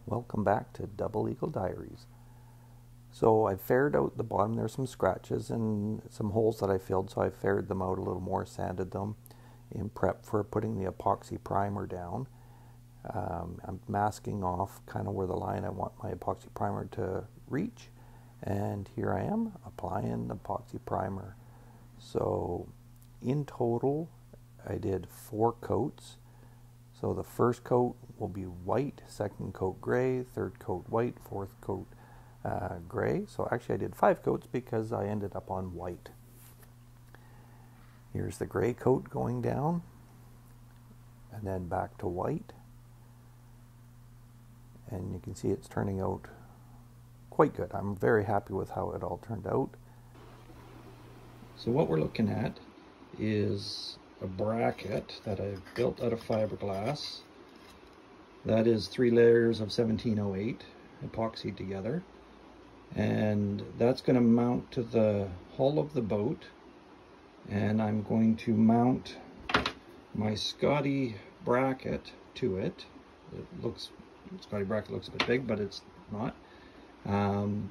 Welcome back to Double Eagle Diaries. So I faired out the bottom. There's some scratches and some holes that I filled, so I faired them out a little more, sanded them in prep for putting the epoxy primer down. I'm masking off kind of where the line I want my epoxy primer to reach, and here I am applying the epoxy primer. So in total I did 4 coats. So the first coat will be white, second coat gray, third coat white, fourth coat gray. So actually I did 5 coats because I ended up on white. Here's the gray coat going down, and then back to white. And you can see it's turning out quite good. I'm very happy with how it all turned out. So what we're looking at is a bracket that I've built out of fiberglass. That is 3 layers of 1708 epoxied together, and that's going to mount to the hull of the boat. And I'm going to mount my Scotty bracket to it. Scotty bracket looks a bit big, but it's not. And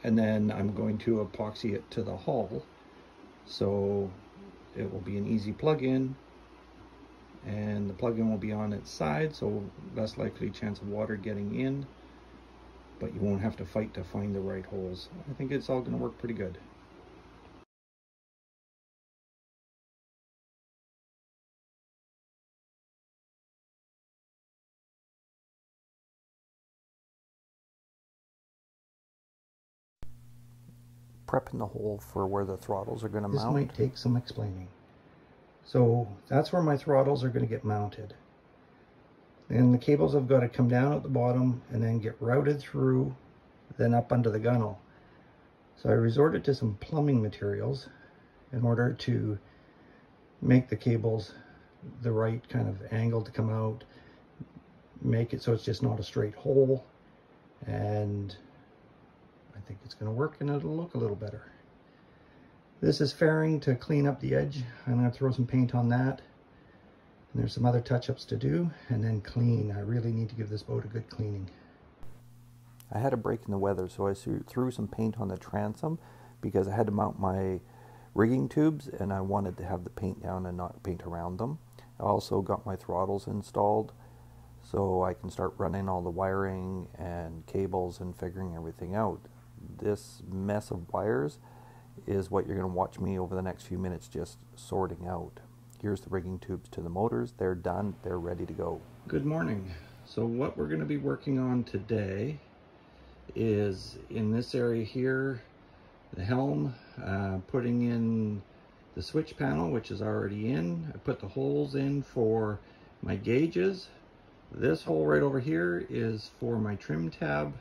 then I'm going to epoxy it to the hull, so it will be an easy plug-in, and the plug-in will be on its side, so less likely chance of water getting in, but you won't have to fight to find the right holes. I think it's all going to work pretty good. Prepping the hole for where the throttles are going to mount. This might take some explaining. So that's where my throttles are going to get mounted. And the cables have got to come down at the bottom and then get routed through, then up under the gunnel. So I resorted to some plumbing materials in order to make the cables the right kind of angle to come out, make it so it's just not a straight hole, and I think it's going to work and it'll look a little better. This is fairing to clean up the edge. I'm going to throw some paint on that. And there's some other touch-ups to do, and then clean. I really need to give this boat a good cleaning. I had a break in the weather, so I threw some paint on the transom because I had to mount my rigging tubes and I wanted to have the paint down and not paint around them. I also got my throttles installed so I can start running all the wiring and cables and figuring everything out. This mess of wires is what you're going to watch me over the next few minutes just sorting out. Here's the rigging tubes to the motors. They're done. They're ready to go. Good morning. So what we're going to be working on today is in this area here, the helm, putting in the switch panel, which is already in. I put the holes in for my gauges. This hole right over here is for my trim tab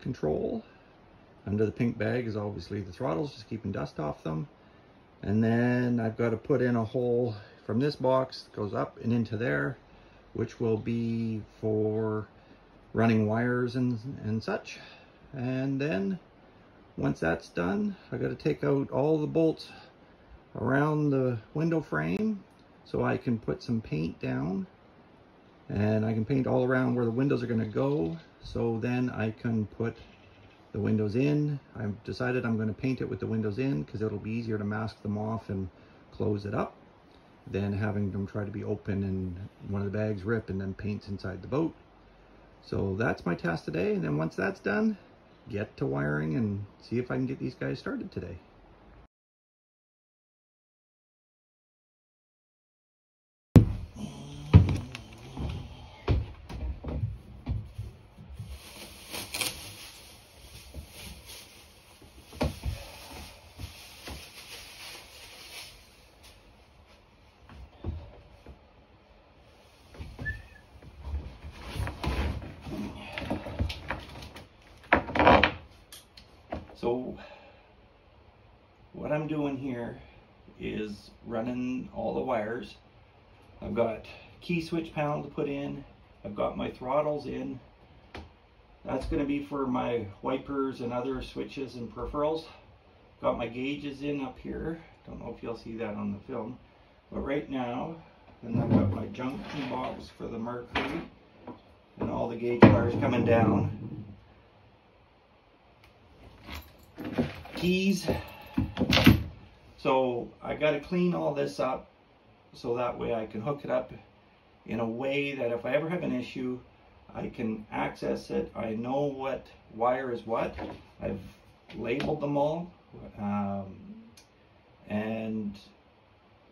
control. Under the pink bag is obviously the throttles, just keeping dust off them. And then I've got to put in a hole from this box, goes up and into there, which will be for running wires and such. And then once that's done, I've got to take out all the bolts around the window frame so I can put some paint down. And I can paint all around where the windows are going to go, so then I can put the windows in. I've decided I'm going to paint it with the windows in because it'll be easier to mask them off and close it up than having them try to be open and one of the bags rip and then paint's inside the boat. So that's my task today, and then once that's done, get to wiring and see if I can get these guys started today. So what I'm doing here is running all the wires. I've got key switch panel to put in. I've got my throttles in. That's going to be for my wipers and other switches and peripherals. Got my gauges in up here. Don't know if you'll see that on the film. But right now, and I've got my junction box for the mercury. and all the gauge wires coming down. Keys. So I got to clean all this up so that way I can hook it up in a way that if I ever have an issue, I can access it. I know what wire is what. I've labeled them all. And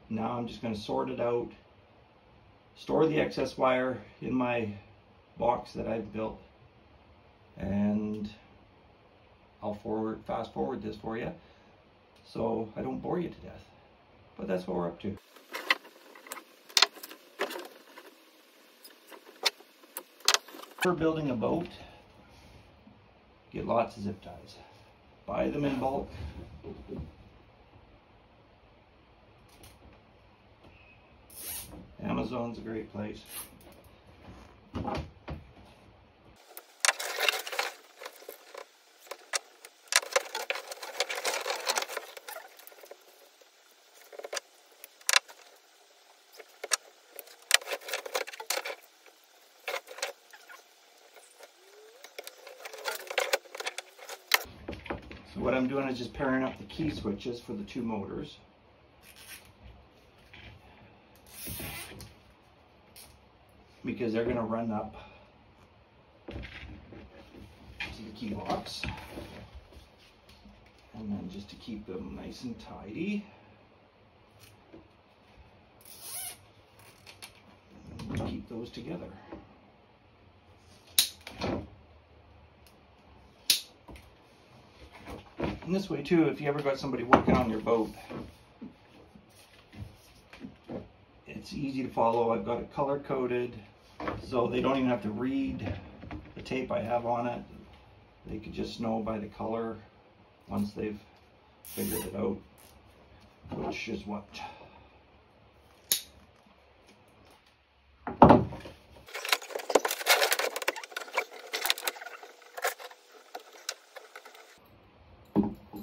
now I'm just going to sort it out, store the excess wire in my box that I've built, and I'll fast forward this for you so I don't bore you to death. But that's what we're up to. For building a boat, get lots of zip ties. Buy them in bulk. Amazon's a great place. So what I'm doing is just pairing up the key switches for the two motors. Because they're going to run up to the key box. And then just to keep them nice and tidy, keep those together. And this way too, if you ever got somebody working on your boat, it's easy to follow. I've got it color coded, so they don't even have to read the tape I have on it. They could just know by the color once they've figured it out, which is what.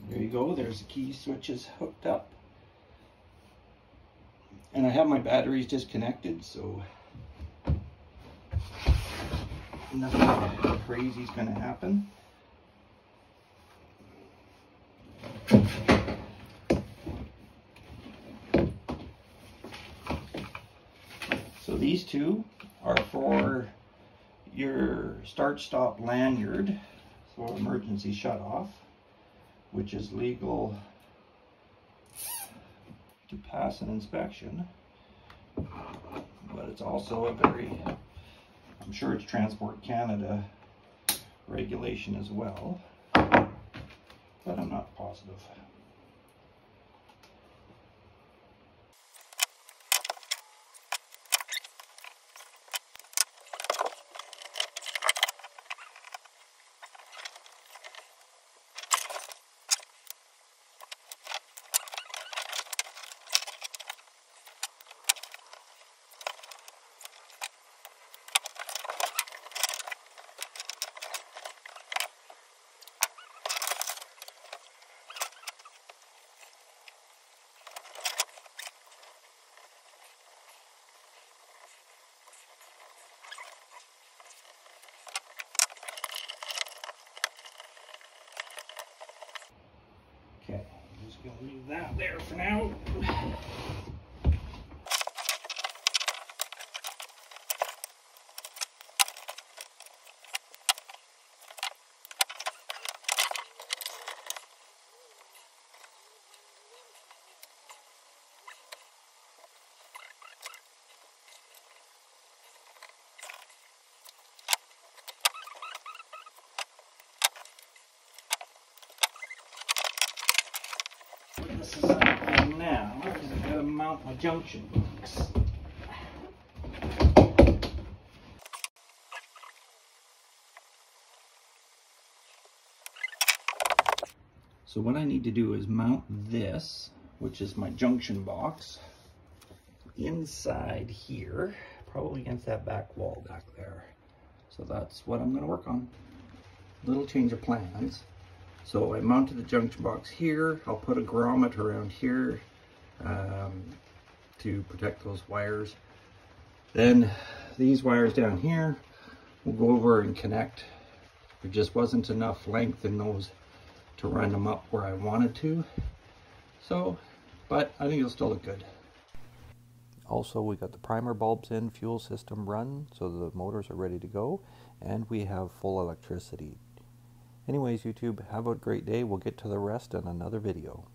There you go, there's the key switches hooked up. And I have my batteries disconnected, so nothing crazy is going to happen. So these two are for your start-stop lanyard, so emergency shut-off, which is legal to pass an inspection, but it's also a very, I'm sure it's Transport Canada regulation as well, but I'm not positive. Okay, I'm just going to leave that there for now. This is something now, because I've got to mount my junction box. So what I need to do is mount this, which is my junction box, inside here, probably against that back wall back there. So that's what I'm going to work on. Little change of plans. So I mounted the junction box here. I'll put a grommet around here to protect those wires. Then these wires down here we'll go over and connect. There just wasn't enough length in those to run them up where I wanted to. So, but I think it'll still look good. Also, we got the primer bulbs in, fuel system run, so the motors are ready to go, and we have full electricity. Anyways, YouTube, have a great day. We'll get to the rest in another video.